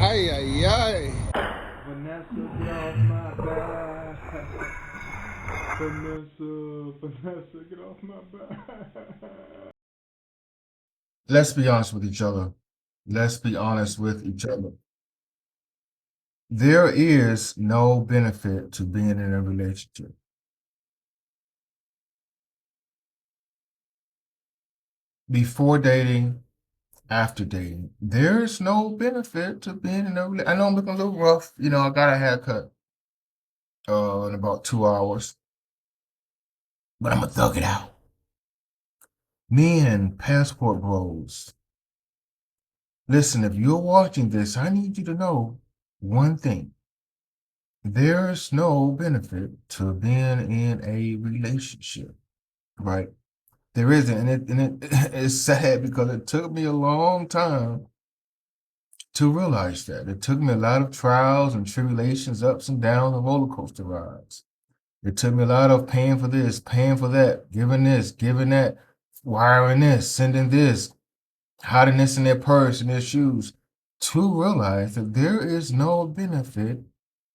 Ay, ay, ay. Vanessa, get off my back. Vanessa, get off my back. Let's be honest with each other. Let's be honest with each other. There is no benefit to being in a relationship. Before dating, after dating, there is no benefit to being in a relationship. I know I'm looking a little rough. I got a haircut in about 2 hours, but I'm gonna thug it out. Men, passport bros. Listen, if you're watching this, I need you to know one thing. There's no benefit to being in a relationship, right? There isn't, it's sad because it took me a long time to realize that. It took me a lot of trials and tribulations, ups and downs, and roller coaster rides. It took me a lot of paying for this, paying for that, giving this, giving that, wiring this, sending this, hiding this in their purse and their shoes, to realize that there is no benefit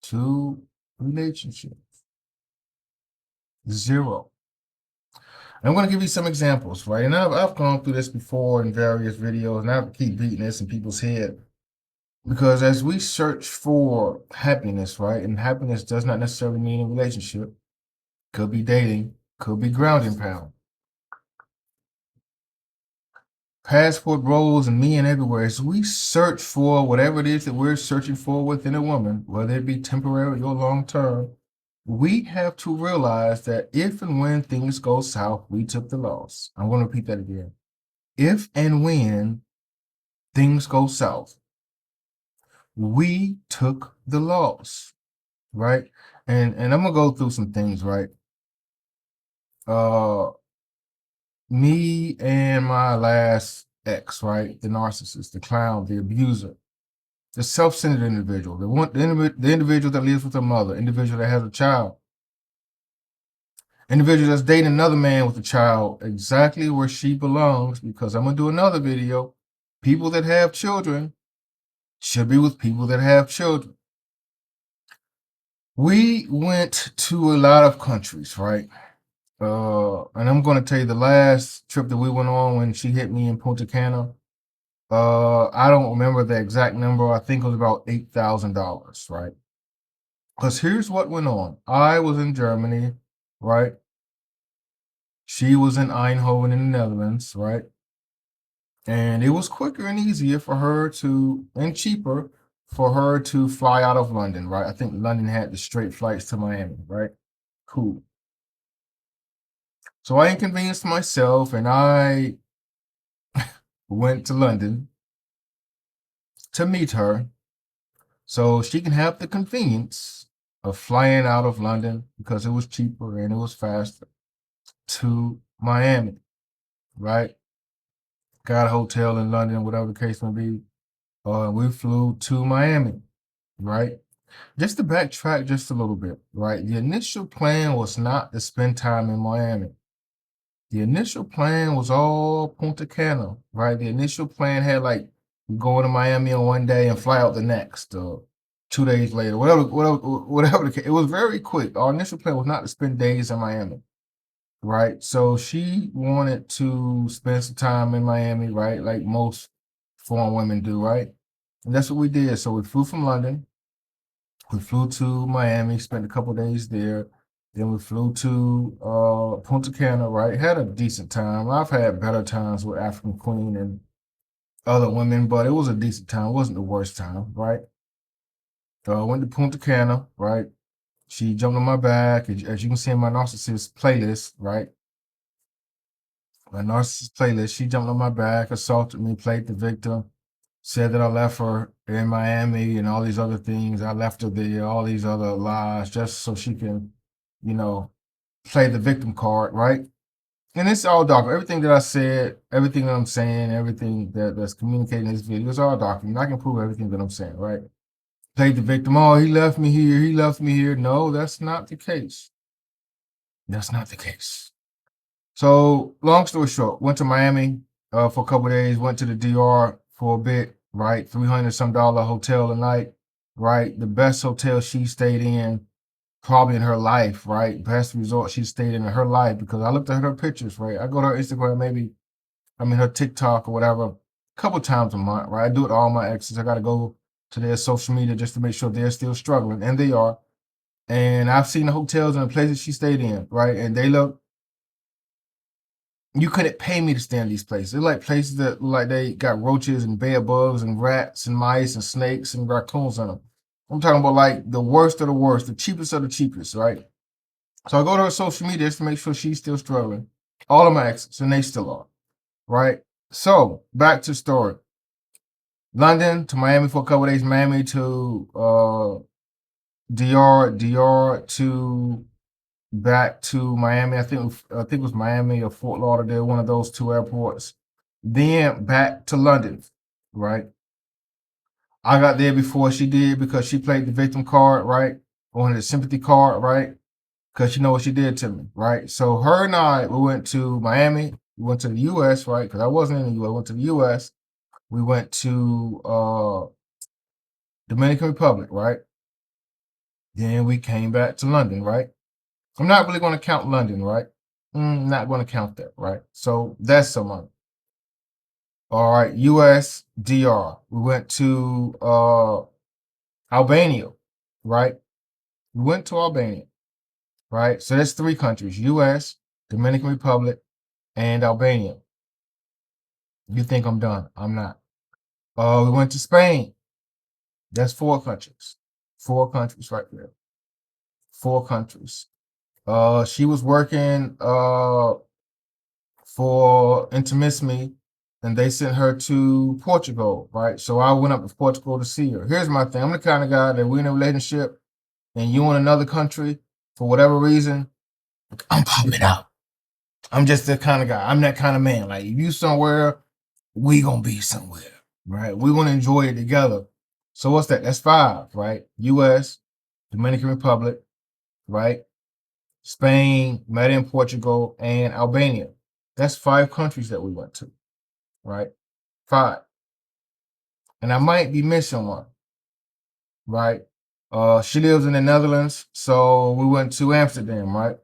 to relationships. Zero. I'm going to give you some examples, right? And I've gone through this before in various videos, and I keep beating this in people's head because as we search for happiness, right? And happiness does not necessarily mean a relationship. Could be dating, could be grounding pound. Passport bros and men everywhere. As we search for whatever it is that we're searching for within a woman, whether it be temporary or long term, we have to realize that if and when things go south, we took the loss. I'm going to repeat that again. If and when things go south, we took the loss, right? And I'm gonna go through some things, right? Me and my last ex, right? The narcissist, the clown, the abuser, the self-centered individual, the individual that lives with a mother, individual that has a child, individual that's dating another man with a child, exactly where she belongs, because I'm gonna do another video. People that have children should be with people that have children. We went to a lot of countries, right? And I'm going to tell you the last trip that we went on when she hit me in Punta Cana. I don't remember the exact number. I think it was about $8,000, right? Because here's what went on. I was in Germany, right? She was in Eindhoven in the Netherlands, right? And it was quicker and easier for her to, and cheaper for her to fly out of London, right? I think London had the straight flights to Miami, right? Cool. So I inconvenienced myself and I went to London to meet her so she can have the convenience of flying out of London because it was cheaper and it was faster to Miami, right? Got a hotel in London, whatever the case may be. We flew to Miami, right? Just to backtrack just a little bit, right? The initial plan was not to spend time in Miami. The initial plan was all Punta Cana, right? The initial plan had like going to Miami on one day and fly out the next, 2 days later, whatever. It was very quick. Our initial plan was not to spend days in Miami, right? So she wanted to spend some time in Miami, right? Like most foreign women do, right? And that's what we did. So we flew from London. We flew to Miami, spent a couple days there. Then we flew to Punta Cana, right? Had a decent time. I've had better times with African Queen and other women, but it was a decent time. It wasn't the worst time, right? Went to Punta Cana, right? She jumped on my back. As you can see in my narcissist playlist, right? My narcissist playlist, she jumped on my back, assaulted me, played the victim, said that I left her in Miami and all these other things. I left her there, all these other lies, just so she can, you know, play the victim card, right? And it's all documented. Everything that I said, everything that I'm saying, everything that's communicated in this video is all documented. I can prove everything that I'm saying, right? Played the victim. Oh, he left me here. He left me here. No, that's not the case. That's not the case. So, long story short, went to Miami for a couple of days. Went to the DR for a bit. right? $300 some hotel a night, right? The best hotel she stayed in probably in her life, right? Best resort she stayed in her life, because I looked at her pictures, right? I go to her Instagram, her TikTok or whatever, a couple times a month, right? I do it to all my exes. I got to go to their social media just to make sure they're still struggling, and they are. And I've seen the hotels and the places she stayed in, right? And they look, you couldn't pay me to stay in these places. They're like places that like they got roaches and bed bugs and rats and mice and snakes and raccoons in them. I'm talking about like the worst of the worst, the cheapest of the cheapest, right? So I go to her social media just to make sure she's still struggling. All of my exes, and they still are, right? So back to the story. London to Miami for a couple of days, Miami to DR to back to Miami. I think it was Miami or Fort Lauderdale, one of those two airports. Then back to London, right? I got there before she did because she played the victim card, right? Or the sympathy card, right? Because you know what she did to me, right? So her and I, we went to Miami. We went to the U.S., right? Because I wasn't in the U.S. I went to the U.S. We went to Dominican Republic, right? Then we came back to London, right? I'm not really going to count London, right? Not going to count that, right? So that's some money. All right, U.S., DR. We went to Albania, right? We went to Albania, right? So that's 3 countries: U.S., Dominican Republic, and Albania. You think I'm done? I'm not. We went to Spain. That's 4 countries. 4 countries right there. 4 countries. She was working for Intimacy, and they sent her to Portugal, right? So I went up to Portugal to see her. Here's my thing. I'm the kind of guy that we're in a relationship and you in another country, for whatever reason, I'm popping out. I'm just the kind of guy. I'm that kind of man. Like, if you somewhere, we gonna be somewhere, right? We're gonna enjoy it together. So what's that? That's 5, right? U.S., Dominican Republic, right? Spain, met in Portugal, and Albania. That's 5 countries that we went to, right? 5. And I might be missing one, right? She lives in the Netherlands, so we went to Amsterdam, right?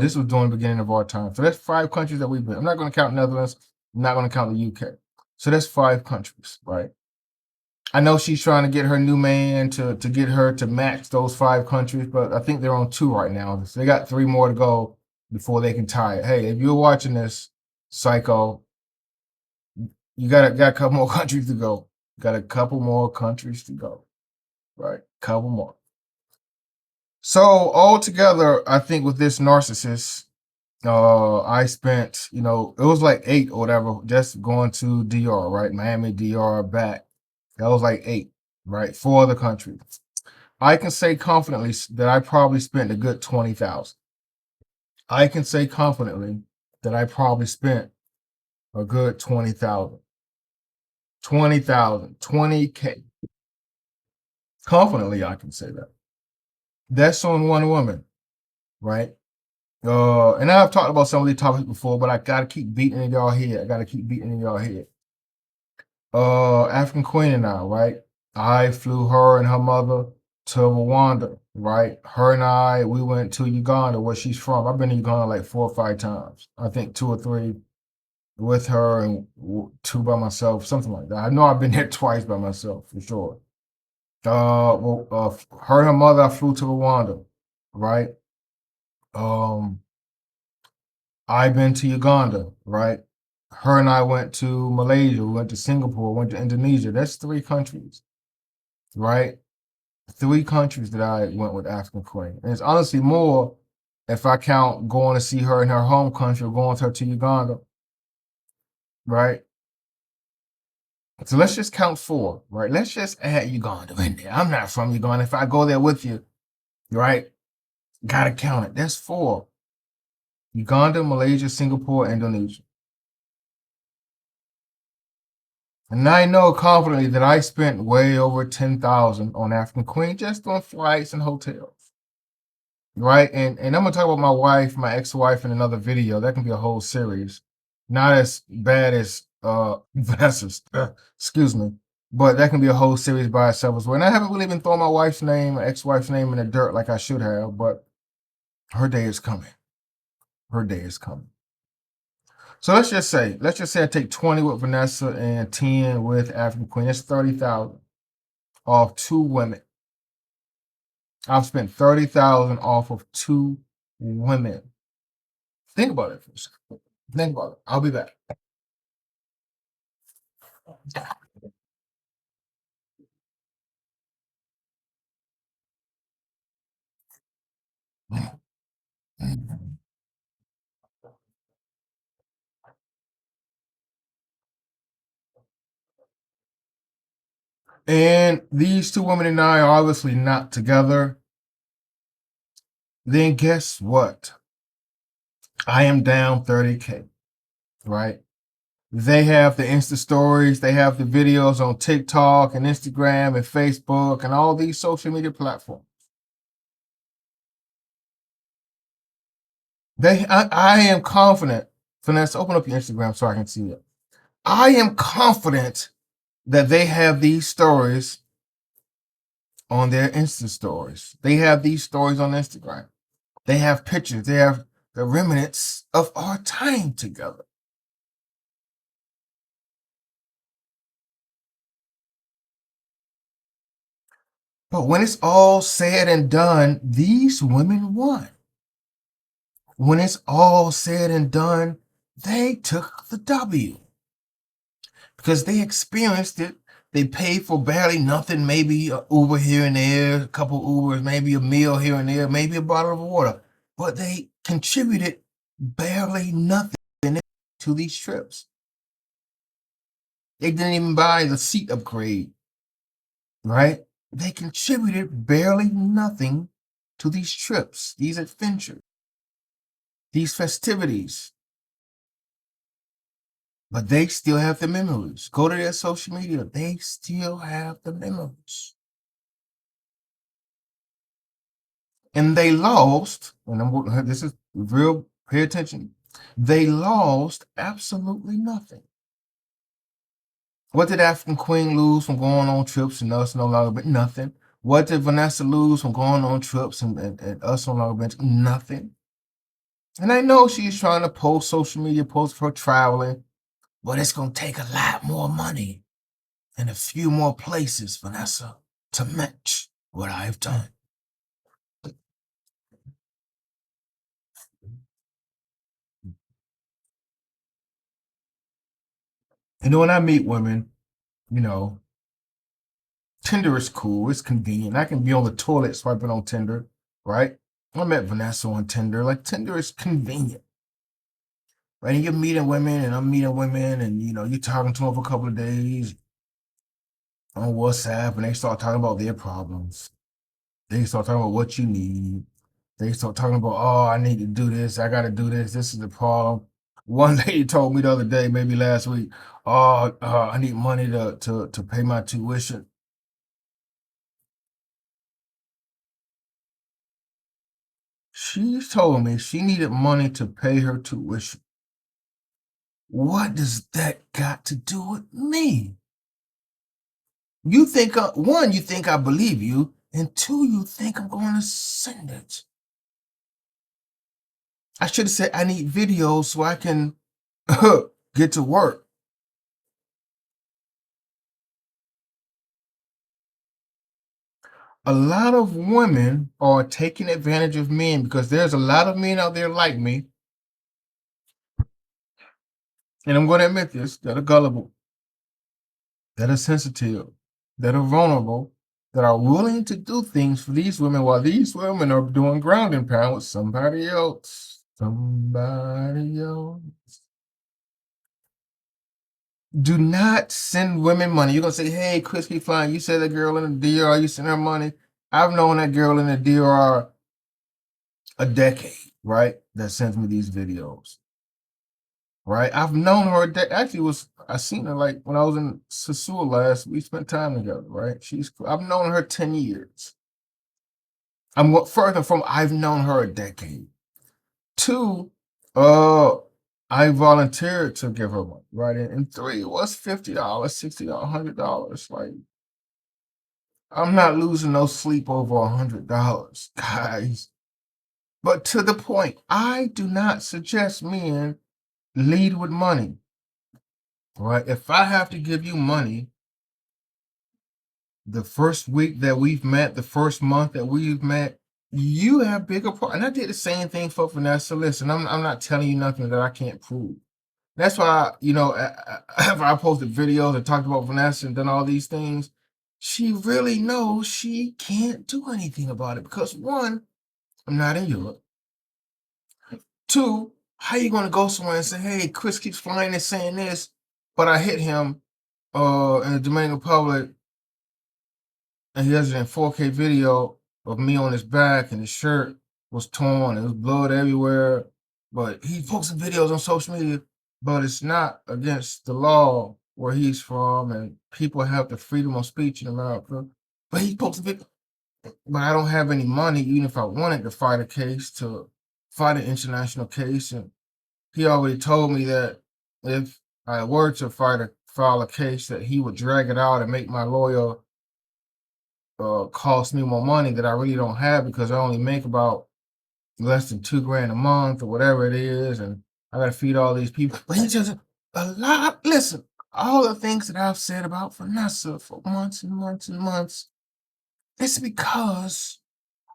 This was during the beginning of our time. So that's 5 countries that we've been. I'm not going to count Netherlands. I'm not going to count the UK. So that's 5 countries, right? I know she's trying to get her new man to get her to match those 5 countries, but I think they're on 2 right now. So they got 3 more to go before they can tie it. Hey, if you're watching this, psycho, you got a couple more countries to go. Got a couple more countries to go, right? Couple more. So altogether, I think with this narcissist, I spent, it was like 8 or whatever, just going to DR, right? Miami, DR, back. That was like 8, right? 4 other countries. I can say confidently that I probably spent a good 20,000. I can say confidently that I probably spent a good 20,000. 20,000, 20K. Confidently, I can say that. That's on one woman, right? And I've talked about some of these topics before, but I gotta keep beating in y'all head. I gotta keep beating in y'all head. African Queen and I, right? I flew her and her mother to Rwanda, right? Her and I, we went to Uganda, where she's from. I've been to Uganda like 4 or 5 times. I think 2 or 3 with her and 2 by myself, something like that. I know I've been there twice by myself for sure. Her and her mother, I flew to Rwanda, right? I've been to Uganda, right? Her and I went to Malaysia, we went to Singapore, went to Indonesia. That's 3 countries, right? 3 countries that I went with African Queen. And it's honestly more if I count going to see her in her home country or going with her to Uganda, right? So let's just count 4, right? Let's just add Uganda in there. I'm not from Uganda. If I go there with you, right? Gotta count it. That's 4. Uganda, Malaysia, Singapore, Indonesia. And I know confidently that I spent way over 10,000 on African Queen just on flights and hotels, right? And I'm gonna talk about my wife, my ex-wife, in another video. That can be a whole series. Not as bad as Vanessa's, excuse me. But that can be a whole series by itself as well. And I haven't really been throwing my wife's name, ex-wife's name in the dirt like I should have, but her day is coming. Her day is coming. So let's just say I take 20 with Vanessa and 10 with African Queen. That's 30,000 off 2 women. I've spent 30,000 off of 2 women. Think about it for a second. Think about it. I'll be back. And these 2 women and I are obviously not together. Then guess what? I am down 30K, right? They have the Insta stories, they have the videos on TikTok and Instagram and Facebook and all these social media platforms. I am confident. Vanessa, open up your Instagram so I can see it. I am confident that they have these stories on their Insta stories. They have these stories on Instagram. They have pictures. They have the remnants of our time together. But when it's all said and done, these women won. When it's all said and done, they took the W. Because they experienced it. They paid for barely nothing, maybe an Uber here and there, a couple Ubers, maybe a meal here and there, maybe a bottle of water. But they contributed barely nothing to these trips. They didn't even buy the seat upgrade, right? They contributed barely nothing to these trips, these adventures, these festivities. But they still have the memories. Go to their social media. They still have the memories. And they lost, and this is real, pay attention. They lost absolutely nothing. What did African Queen lose from going on trips and us no longer? But nothing. What did Vanessa lose from going on trips and us no longer? Nothing. And I know she's trying to post social media posts for traveling, but it's going to take a lot more money and a few more places, Vanessa, to match what I've done. And when I meet women, Tinder is cool. It's convenient. I can be on the toilet swiping on Tinder, right? I met Vanessa on Tinder. Like, Tinder is convenient. Right? And you're meeting women, and I'm meeting women, and, you're talking to them for a couple of days on WhatsApp, and they start talking about their problems. They start talking about what you need. They start talking about, oh, I need to do this. I got to do this. This is the problem. One lady told me the other day, maybe last week, oh, I need money to pay my tuition. She told me she needed money to pay her tuition. What does that got to do with me? You think, one, you think I believe you, and 2, you think I'm going to send it. I should have said I need videos so I can get to work. A lot of women are taking advantage of men because there's a lot of men out there like me, and I'm going to admit this, that are gullible, that are sensitive, that are vulnerable, that are willing to do things for these women while these women are doing ground and pound with somebody else. Somebody else. Do not send women money. You're going to say, hey, Crispy Fine, you said that girl in the DR, you sent her money. I've known that girl in the DR a decade, right? That sends me these videos, right? I've known her. I seen her like when I was in Sasua last. We spent time together, right? I've known her 10 years. I've known her a decade. 2, I volunteered to give her money, right? And 3 was $50, $60, $100. Like, I'm not losing no sleep over $100, guys. But to the point, I do not suggest men lead with money, right? If I have to give you money the first week that we've met, the first month that we've met, you have bigger part. And I did the same thing for Vanessa. Listen, I'm not telling you nothing that I can't prove. That's why, after I posted videos and talked about Vanessa and done all these things, she really knows she can't do anything about it because one, I'm not in Europe. Two, how you gonna go somewhere and say, hey, Chris keeps flying and saying this, but I hit him in the Dominican Republic and he has it in 4K video of me on his back and his shirt was torn, and there was blood everywhere. But he posted videos on social media, but it's not against the law where he's from, and people have the freedom of speech in America. But he posted videos, but I don't have any money, even if I wanted to fight a case, to fight an international case. And he already told me that if I were to file a case, that he would drag it out and make my lawyer cost me more money that I really don't have because I only make about less than $2,000 a month or whatever it is, and I gotta feed all these people. But he just a lot. Listen, all the things that I've said about Vanessa for months and months and months, it's because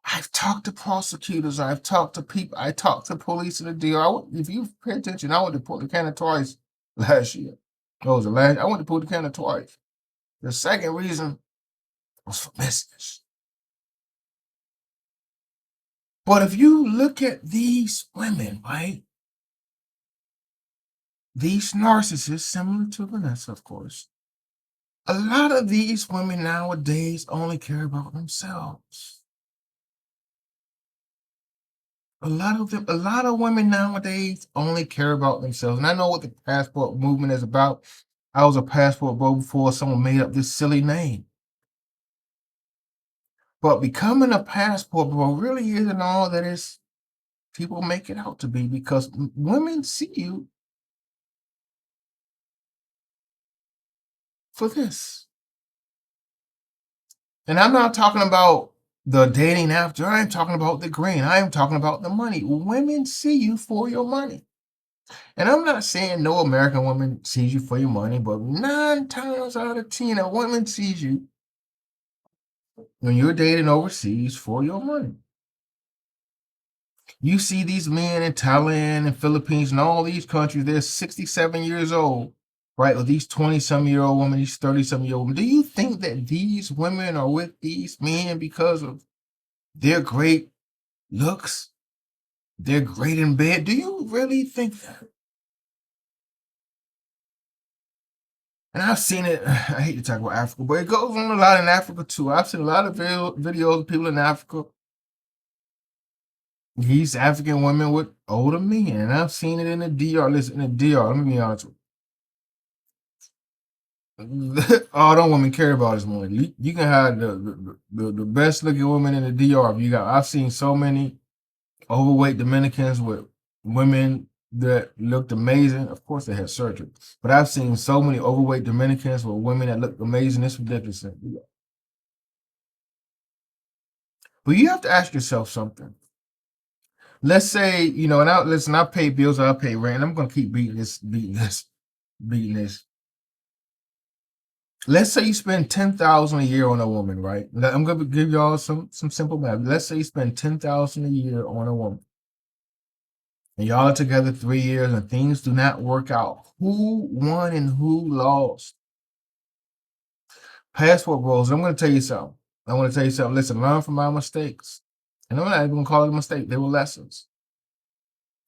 I've talked to prosecutors, I've talked to people, I talked to police in the DR. If you pay attention, I went to Punta Cana twice last year. That was the last. I went to Punta Cana twice. The second reason was for business. But if you look at these women, right? These narcissists, similar to Vanessa, of course, a lot of these women nowadays only care about themselves. A lot of women nowadays only care about themselves. And I know what the passport movement is about. I was a passport bro before someone made up this silly name. But becoming a passport bro really isn't all that is people make it out to be, because women see you for this. And I'm not talking about the dating after. I am talking about the green. I am talking about the money. Women see you for your money. And I'm not saying no American woman sees you for your money, but 9 times out of 10, a woman sees you when you're dating overseas for your money. You see these men in Thailand and Philippines and all these countries, they're 67 years old, right? With these 20-some-year-old women, these 30-some-year-old women. Do you think that these women are with these men because of their great looks? They're great in bed? Do you really think that? And I've seen it. I hate to talk about Africa, but it goes on a lot in Africa too. I've seen a lot of videos of people in Africa, these African women with older men, and I've seen it in the DR. Listen, in the DR, let me be honest with you. All them women care about is money. You can have the best looking woman in the DR. I've seen so many overweight Dominicans with women that looked amazing. Of course, they had surgery, but I've seen so many overweight Dominicans with women that look amazing. It's ridiculous. But you have to ask yourself something. Let's say, and I pay bills, I pay rent. I'm gonna keep beating this. Let's say you spend $10,000 a year on a woman, right? I'm gonna give y'all some simple math. Let's say you spend $10,000 a year on a woman, and y'all are together 3 years, and things do not work out. Who won and who lost? Passport bros. I'm gonna tell you something. Listen, learn from my mistakes. And I'm not even gonna call it a mistake. They were lessons.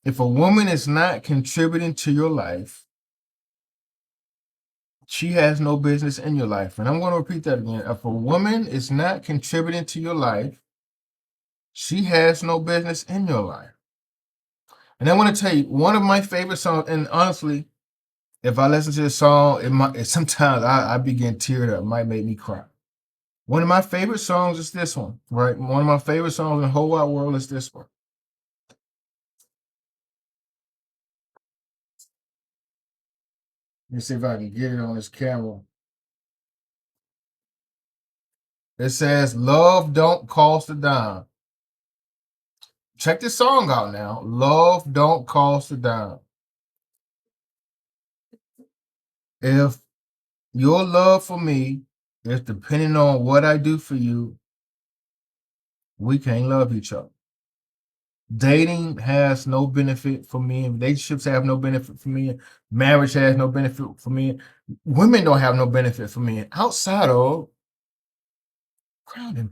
If a woman is not contributing to your life, she has no business in your life. And I'm going to repeat that again. If a woman is not contributing to your life, she has no business in your life. And I want to tell you, one of my favorite songs, and honestly, if I listen to this song, sometimes I begin teared up. It might make me cry. One of my favorite songs is this one, right? One of my favorite songs in the whole wide world is this one. Let me see if I can get it on this camera. It says, "Love don't cost a dime." Check this song out now. Love don't cost a dime. If your love for me is depending on what I do for you, we can't love each other. Dating has no benefit for me. Relationships have no benefit for me. Marriage has no benefit for me. Women don't have no benefit for me outside of crowding.